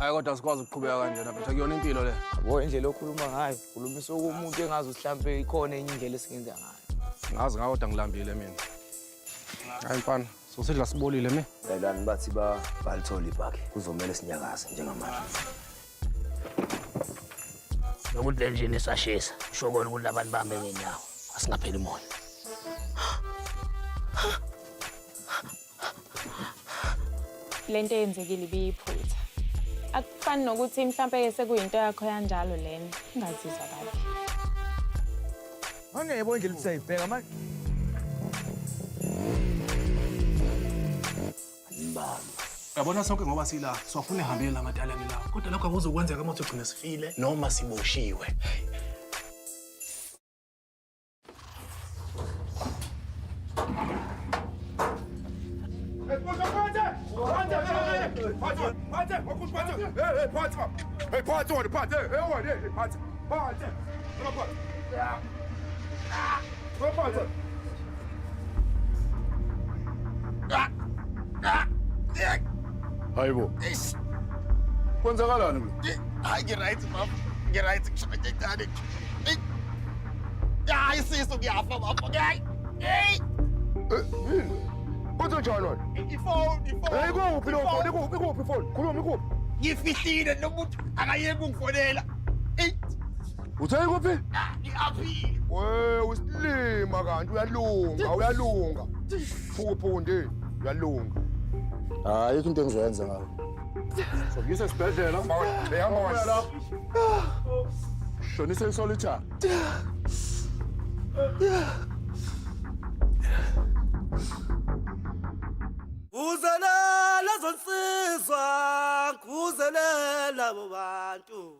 Hayi kodwa sikwazi ukuqhubeka kanjena bethu akuyona impilo le. Yabo indlela okhuluma ngayo, ukhulumisa umuntu engazi mhlambe ikhona enye indlela esingenza ngayo. Ngazi ngawo kodwa ngilambile mina. Hayi mfana, sosidla sibolile ne. Yalani bathi balithola ibhaki. Kuzomela sinyakaze njengamanje. Nokuthi nje nesashisa, usho kona ukuthi abantu bambe ngenyawo. Asingapheli moya. Lento eyenzekile ibiyiphutha. Akufani nokuthi mhlambe sekuyinto yakho kanjalo lena. Ungazizwa kahle. Angeyebo indlela usayibheka manje. Yabona sonke ngoba sila siwafuna ehambile la matalane lawo. Kodwa lokho akuzokwenzeka uma ugcina sifile noma siboshiwe. Hayibo. Kwenzakalani kulo? Hayi ngiright mama. Ngiright kusho njani? Ya isiso kuyafa baba. Hey. Kwenza njani wena? Ifone. Hey kuphi lo phone? Ikuphi phone? Khuluma ikuphi? Ngifihlile nomuntu akayeke ungifonela. Hey. Uthe kuphi? Ngiaphile. We usilima kanti uyalunga. Phuphundi uyalunga. Ayikho into engizoyenza ngayo. So ngise esibhedlela. Ehamba wena. Shonise isolitary. Uzelela zonsizwa, kuzelela abo bantu.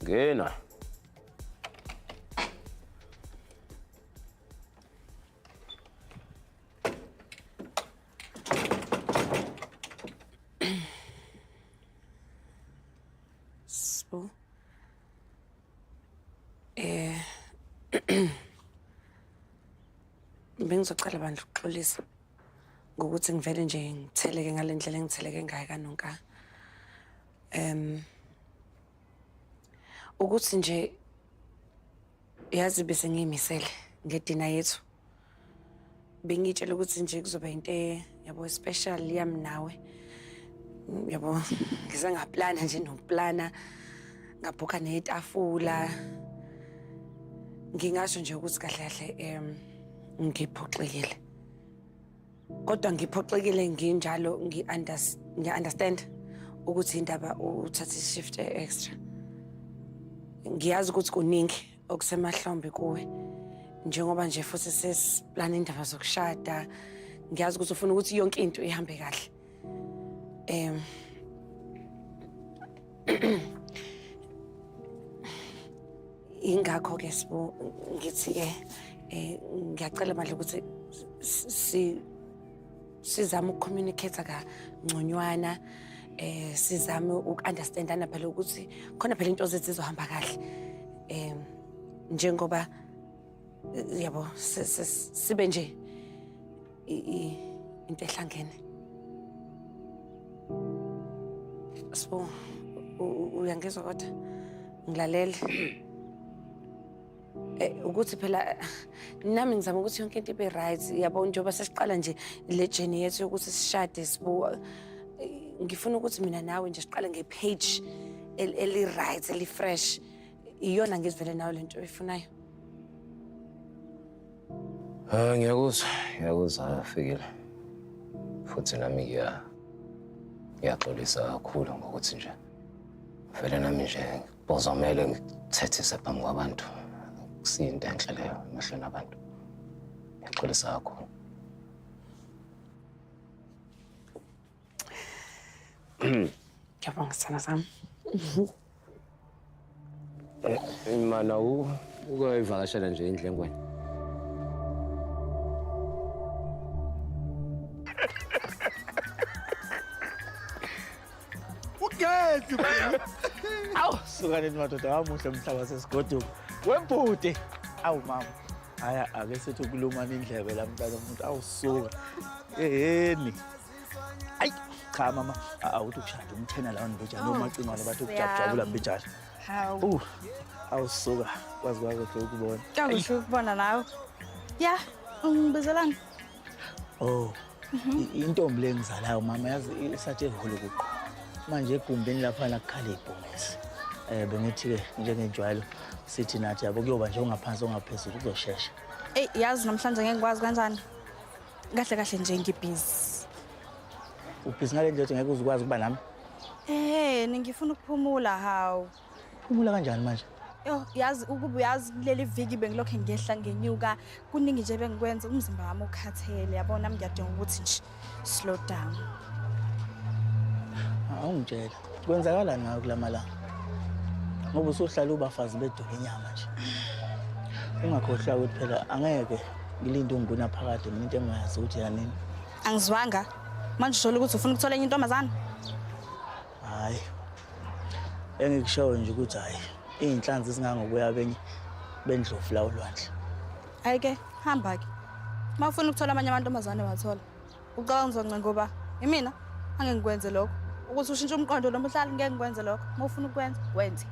Ngena. So. Bengizocela bandla ukuxolisa ngokuthi ngivele nje ngitheleke ngalendlela engitheleke ngayo kanonka. Ukuthi nje yazi bese ngiyimisele ngedina yethu. Bengitshela ukuthi nje kuzoba into yabo special yami nawe. Yabo ngize ngaplana nje nokuplana ngabhuka netafula. Ngingasho nje ukuthi kahle kahle ngiphoxekile. Kodwa ngiphoxekile nginjalo ngi-understand ukuthi indaba uthatha ishift extra. Ngiyazi ukuthi kuningi okusemahlombe kuwe njengoba nje futhi sesiplana indaba zokushada. Ngiyazi ukuthi ufuna ukuthi yonke into ihambe kahle. Ingakho ke sibo ngithi ke ngiyacela manje ukuthi sizame ukucommunicate kangconywana. Sizame ukunderstandana phela ukuthi khona phela into zethu zizohamba kahle. Njengoba yabo sibe nje into ehlangene. Sibo uyangizwa kodwa ngilalele. Ukuthi phela nami ngizama ukuthi yonke into ibe right. Yabo njengoba sesiqala nje le journey yethu ukuthi sishade sibo. Ngifuna ukuthi mina nawe nje siqale ngepage eli-right, eli-fresh. Iyona ngizivele nawe lento oyifunayo. Ngiyakuzwa Fikile. Futhi nami ngiyaxolisa kakhulu ngokuthi nje vele nami nje Uzomele ngithethise phambi kwabantu. Kusiyinto enhle leyo emehlweni abantu. Ngixolisa kakhulu. Ngiyabonga sana sami. Mana ukuyivakashela nje indlengweni. Ugezi. Awu, sukane madoda wamuhle umhlaba sesigoduka. Wembhuti. Awu mama. Haya ake sithi ukulumana indlebe la mntana umuntu awusuka. Eheni. Ayi cha mama, awuthi ukushada umthena lawo nibejana nomacingwane bathi ukujabula mbejana. Hawu. Awusuka kwazi kwakho ukubona. Kakusho ukubona nawe. Ya, ungibizelani? Oh. Intombi lengizalayo mama yazi isathe eholo kuqo. Manje egumbini lapha nakukhala ibhomesi. Bengithi ke njengenjwalo sithi nathi yabo kuyoba nje ongaphansi ongaphezulu kuzoshesha. Yazi namhlanje ngeke ngikwazi kanjani. Kahle kahle nje ngibhizi. Ubhizi ngale nje ngeke uzukwazi kuba nami. Ngifuna ukuphumula hawu. Phumula kanjani manje? Yo, yazi uyazi kuleli viki bengilokho ngehla ngenyuka kuningi nje bengikwenza umzimba wami ukhathele yabona nami ngiyadinga ukuthi nje slow down. Awungitshela. Kwenzakalani ngayo kulamalanga? Ngoba usohlala ubafazi bedole inyama nje. Ungakhohlwa ukuthi phela angeke ngilinde ungibona phakathi mina into engayazi ukuthi yanini. Angizwanga. Manje usho ukuthi ufuna ukuthola enye intombazana? Hayi. Engikushoyo nje ukuthi hayi. Iy'nhlanzi zingangokuya bendlovu la olwandle. Ayike, hamba ke. Uma ufuna ukuthola amanye amantombazane wathola. Ucabanga ngizoncenga ngoba imina angeke ngikwenze lokho. Ukuthi ushintshe umqondo noma uhlala ngeke ngikwenze lokho. Uma ufuna ukwenza, wenze.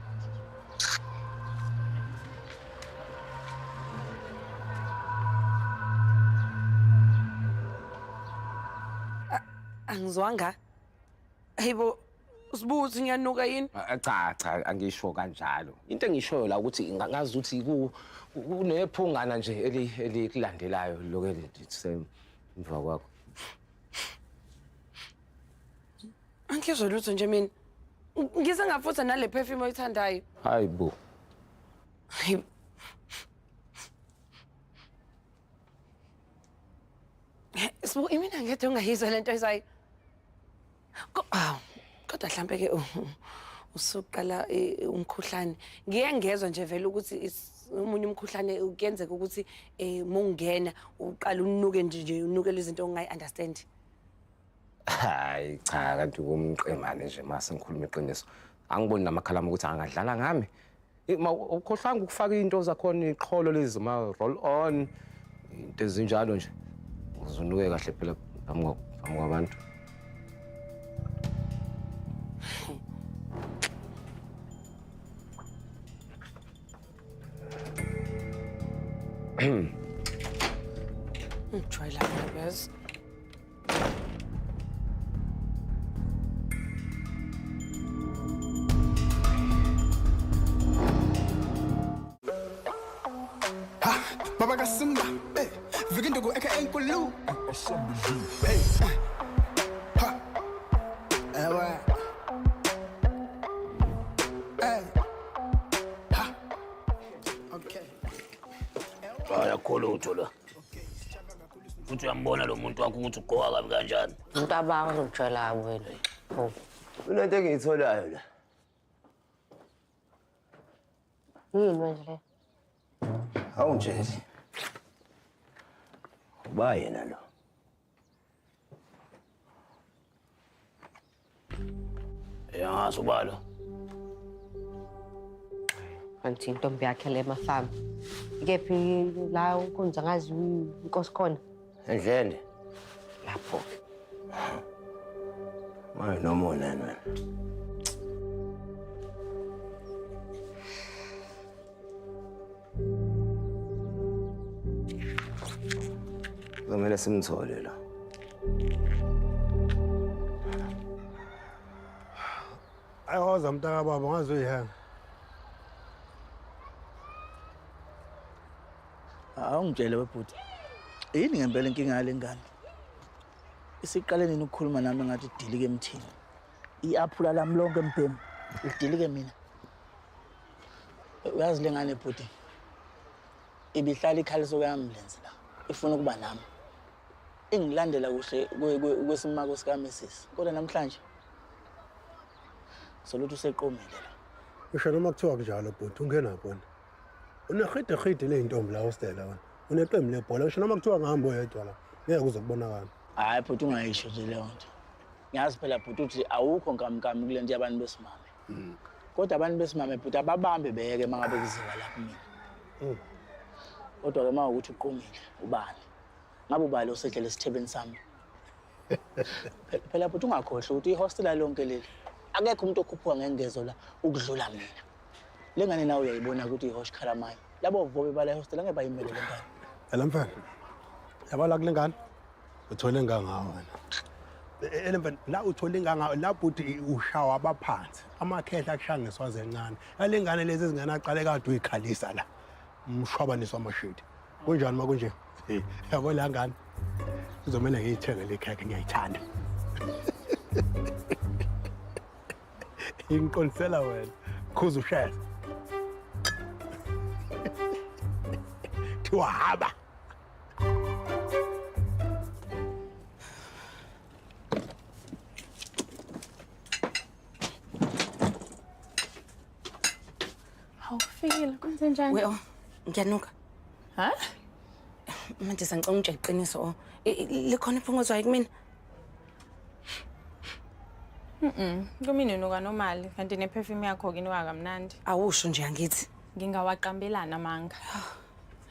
Angizwanga. Hayibo usibuthi ngiyanuka yini? Cha angisho kanjalo. Into engishoyo la ukuthi ngazi ukuthi kunephungana nje elikulandelayo lokho emva kwakho. Angizwa lutho nje mina. Ngise ngafutha nale perfume oyithandayo. Hayibo. Sibu imina ngeke ungayizwa lento esayi. Kodwa mhlambe ke usuqala umkhuhlane. Ngiye ngezwe nje vele ukuthi umunye umkhuhlane ukuyenzeka ukuthi mungena uqala unuke nje unuke lezi zinto ongayi understand. Hayi cha kanti kumqemane nje mase ngikhuluma iqiniso. Angiboni namakhalama ukuthi angadlala ngami. Ukhohlanga ukufaka into zakhona iqholo lezi ma roll on into ezinjalo nje. Uzunuke kahle phela phambi kwabantu. Try like this. Baba Kasimba, Vikinto go aka Enkulu. Hey, ha, hey, ha, okay. Ayakhulutho la. Futhi uyambona lo muntu wakho ukuthi ugoka kabi kanjani. Umuntu abanga uzokutshela wena. Unento engiyitholayo la. Yini manje le? Awungitsheli. Uba yena lo. Yazi ubalo. Anti intombi yakhe le mafama. Ikephi la unkonza ngazi inkosi khona? Endlene. Lapho. Maye noma unene wena. Kumele simthole la. Ayihoza mntaka baba ngazoyihanga. Awungitshele webhuti. Yini ngempela inkinga yale ngane? Isiqale nini ukukhuluma nami ngathi dilike emthini. Iaphula lami lonke empemu. Udilike mina. Uyazi le ngane bhuti. Ibihlala ikhaliso kwe-ambulance la. Ifuna ukuba nami. Ingilandela kuhle kwesimako sikaMrs. Kodwa namhlanje soluthi useqomile la. Ngisho noma kuthiwa kunjalo bhuti ungena khona. Unehide le intombi la hostela wena. Uneqembu lebhola ngisho noma kuthiwa ngihamba oyedwa la. Ngeke kuze kubonakala. Hayi bhuti ungayisho nje leyo nto. Ngiyazi phela bhuti ukuthi awukho nkamkami kule nto yabantu besimame. Kodwa abantu besimame bhuti ababambe beke mangabe kuziwa lapha mina. Kodwa ke mawukuthi uqomile ubani? Ngabe ubali osedlela esithebeni sami? Phela bhuti ungakhohlwa ukuthi ihostela lonke leli akekho umuntu okhuphuka ngengezo la ukudlula mina. Lengane nawe uyayibona ukuthi ihosh khalamayo. Labo vobe bala hostela ngeke bayimele lengane. Elamfana. Yabala kulengane. Uthole ngawo wena. Elamfana la uthole ngawo la bhuti ushawa abaphansi. Amakhehla akushangiswa zencane. Yalengane lezi ezingane aqale kade uyikhalisa la. Umshwabaniswa amashidi. Kunjani makunje? Yabo la ngane. Kuzomela ngiyithenge le khekhe ngiyayithanda. Ingiqonisela wena. Khuza ushaya. Tuhaba. Awufikile kwenze njani? Weo, ngiyanuka. Ha? Manje sangicela ungitshela iqiniso. Likhona iphunguzwayo kumina? Kumina inuka normally kanti neperfume yakho inuka kamnandi. Awusho nje angithi. Ngingawaqambelana amanga.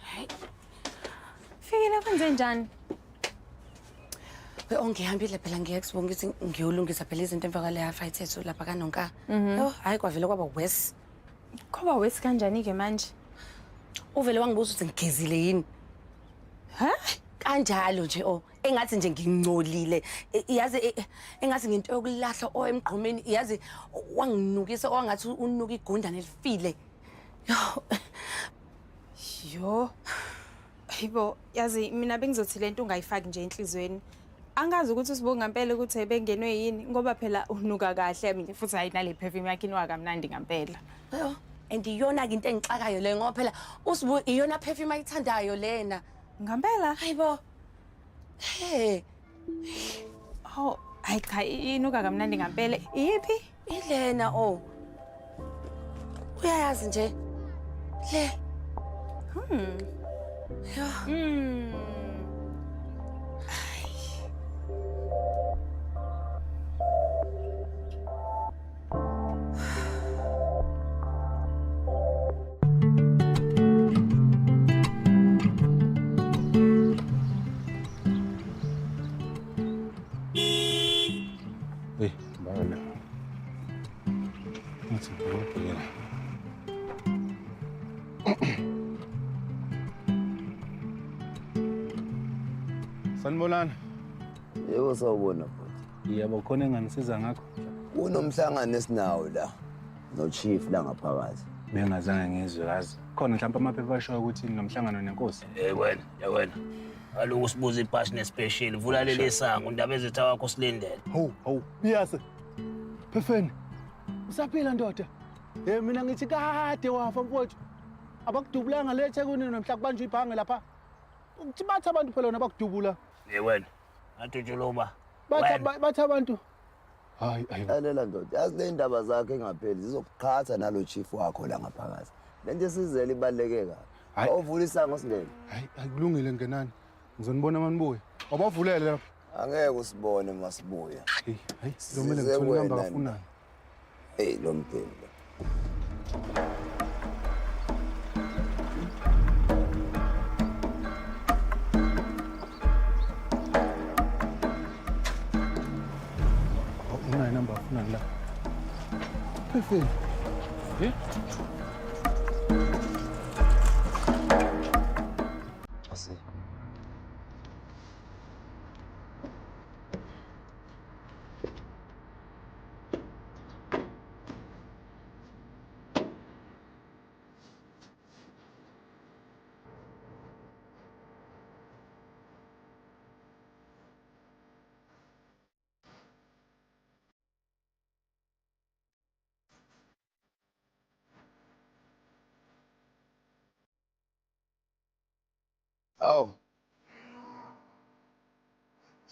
Hayi. Fikile kwenze njani? Ngihambile phela ngiyakubonga ukuthi ngiyolungisa phela izinto emvakale yafight ethu lapha kaNonka. Yo, hayi kwavele kwaba worse. Kwaba worse kanjani ke manje? Uvele wangibuza ukuthi ngigezile yini? Ha? Kanjalo nje engathi nje ngingcolile. Yazi engathi ngento yokulahla emgqomeni yazi wanginukisa wangathi unuka igundane elifile. Yo. Hayibo, yazi mina bengizothi lento ungayifaki nje enhlizweni. Angazi ukuthi usibonga ngempela ukuthi bengenwe yini ngoba phela unuka kahle mina futhi hayi nale perfume yakhe inuka kamnandi ngempela. Yo, and iyona ke into engixakayo le ngoba phela usibu iyona perfume ayithandayo lena. Ngempela? Hayibo. Hey. Oh, hayi cha inuka kamnandi ngempela. Iyiphi? Ilena Uyayazi nje. Le. Yo. Hey, bana. Ngathi ngiyabheka. Sanibonani. Yebo sawubona futhi. Yebo khona enganisiza ngakho. Kunomhlangano esinawo la no-chief la ngaphakathi. Bengazange ngizwe kazi. Khona mhlawumbe amaphepha ashoyo ukuthi nomhlangano nenkosi. Wena. Aloku sibuza ibhasi nespecial vula leli sango indaba ezetha wakho silindele. Hawu, Piyase. Phefeni. Usaphila ndoda? Mina ngithi kade wafa mfowethu. Abakudubulanga le eThekwini namhla kubanjwe ibhange lapha. Uthi bathi abantu phela nabakudubula. Wena. Atutshuluba. Bathi abantu. Hayi. Lalela ndoda, yazi le ndaba zakhe engapheli zizokuqhatha nalo chief wakho la ngaphakathi. Lento esizele ibaleke kabi. Awuvula isango singene. Hayi, akulungile ngenani. Ngizonibona manibuye. Awabavulele lapha. Angeke usibone masibuya. Hayi, lomele ngithole inamba kafunani. Hey, lo mphembe. Unayo inamba kafunani la. Phefeni. Eh? Awu.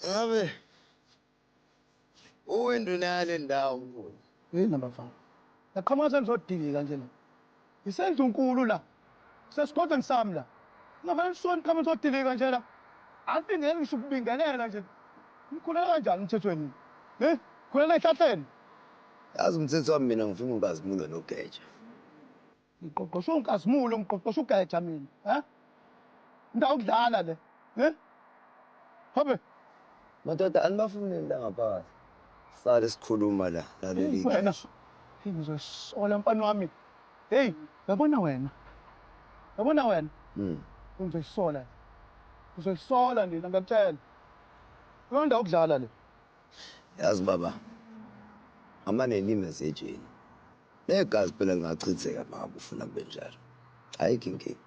Ngabe uwinduna yale ndawo mfowethu. Yini nabafana? Yaqhamuka senizodilika nje la. Isenza unkulu la. Sesigodla ngisami la. Ngavele sona qhamuka sodilika nje la. Athi ngeke ngisho ukubingelela nje. Ngikhulela kanjani umthethweni? Khulela ehlahleni. Yazi umthetho wami mina ngifuna ungazimulo nogeja. Ngiqoqoshe unkazimulo, ngiqoqoshe ugeja mina, ha? Indawo yokudlala le. Habe. Madoda anibafuneli la ngaphakathi. Sale sikhuluma la laleli. Wena. Ngizosola mfana wami. Hey, yabona wena. Yabona wena? Ngizoyisola. Ngizoyisola nina ngakutshela. Yonda yokudlala le. Yazi baba. Amanelime sejeni. Negazi phela ngachitheka mama ufuna kube njalo. Ayikho inkinga.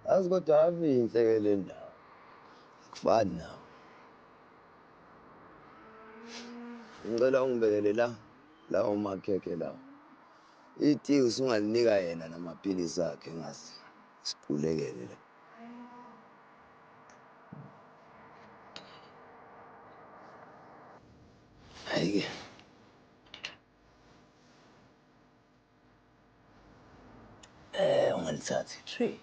Yazi kodwa ave inhleke le ndawo. Kufani nawe. Ngicela ungibekele la umakhekhe la. Ithi usungalinika yena namaphilisi akhe ngazi sipulekele la. Hayike. Ungalithathi. Shwi.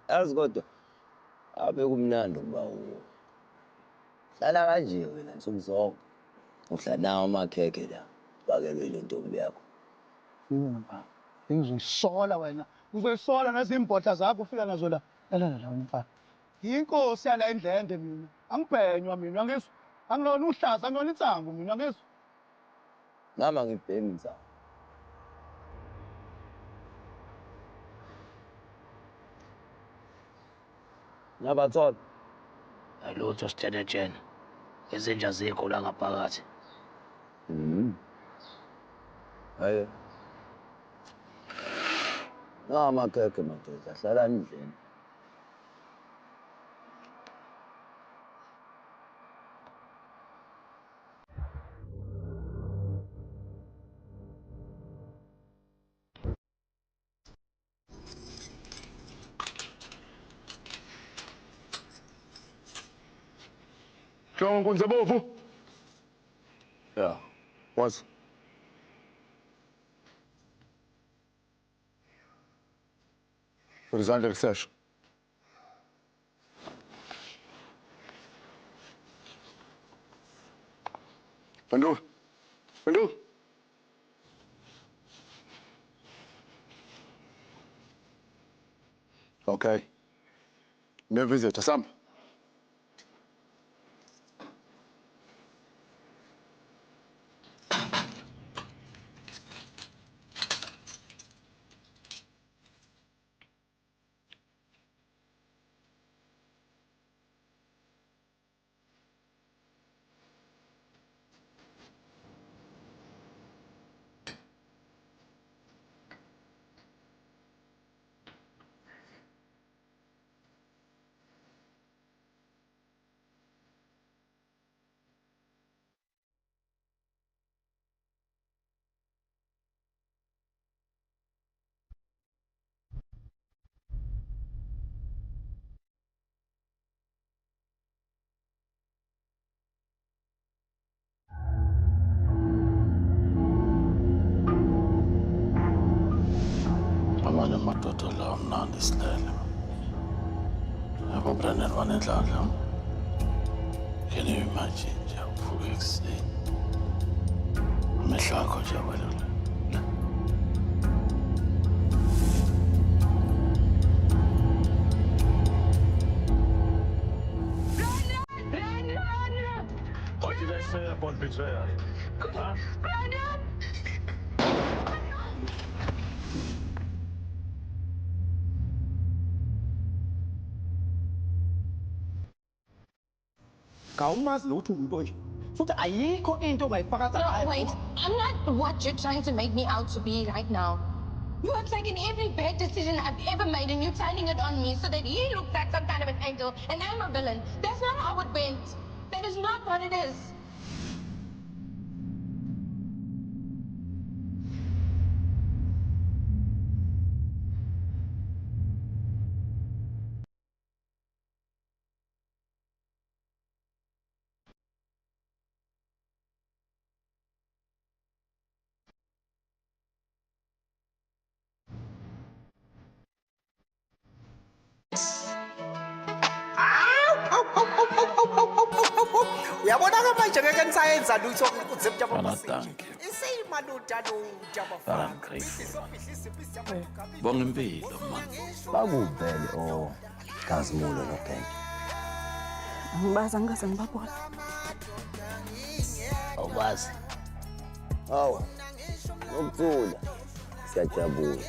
Yazi kodwa abe kumnandi ukuba hlala kanje wena nsuku zonke. Uhlala nawo amakhekhe la. Bakelwe le ntombi yakho. Yini ngizoyisola wena. Uzoyisola nezimbodla zakho ufika nazo la. La mfana. Yinkosi yala endlende mina. Angibhenywa mina ngizwe. Angilona uhlaza, angilona insangu mina ngizwe. Nama ngibhemi insangu. Nabathola. Alutho sithele tshena. Ezenja zikho la ngaphakathi. Hayi. Amakhekhe madoda hlala endlini. Hlongo nkunze bovu. Yeah. What? Horizontal research. Pandu. Okay. Never visit Assam. Amanye amadoda la amnandi silele. Yabo Brenner wanendlala. Can you imagine nje uvuka ekuseni? Amehlo akho nje awelele. What did I say about betrayal? Huh? Kawumazi lutho umuntu nje. Futhi ayikho into ongayifaka. Wait, I'm not what you're trying to make me out to be right now. You have taken every bad decision I've ever made and you're turning it on me so that he looks like some kind of an angel and I'm a villain. That's not how it went. That is not what it is. Uyabona-ke manje ngeke nisayenza lutho kuze Thank Bonga impilo man. Bakuvele Kazimulo noGenge. Angibazi angikaze ngibabona. Awubazi. Hawu. Ngokuthula. Siyajabula.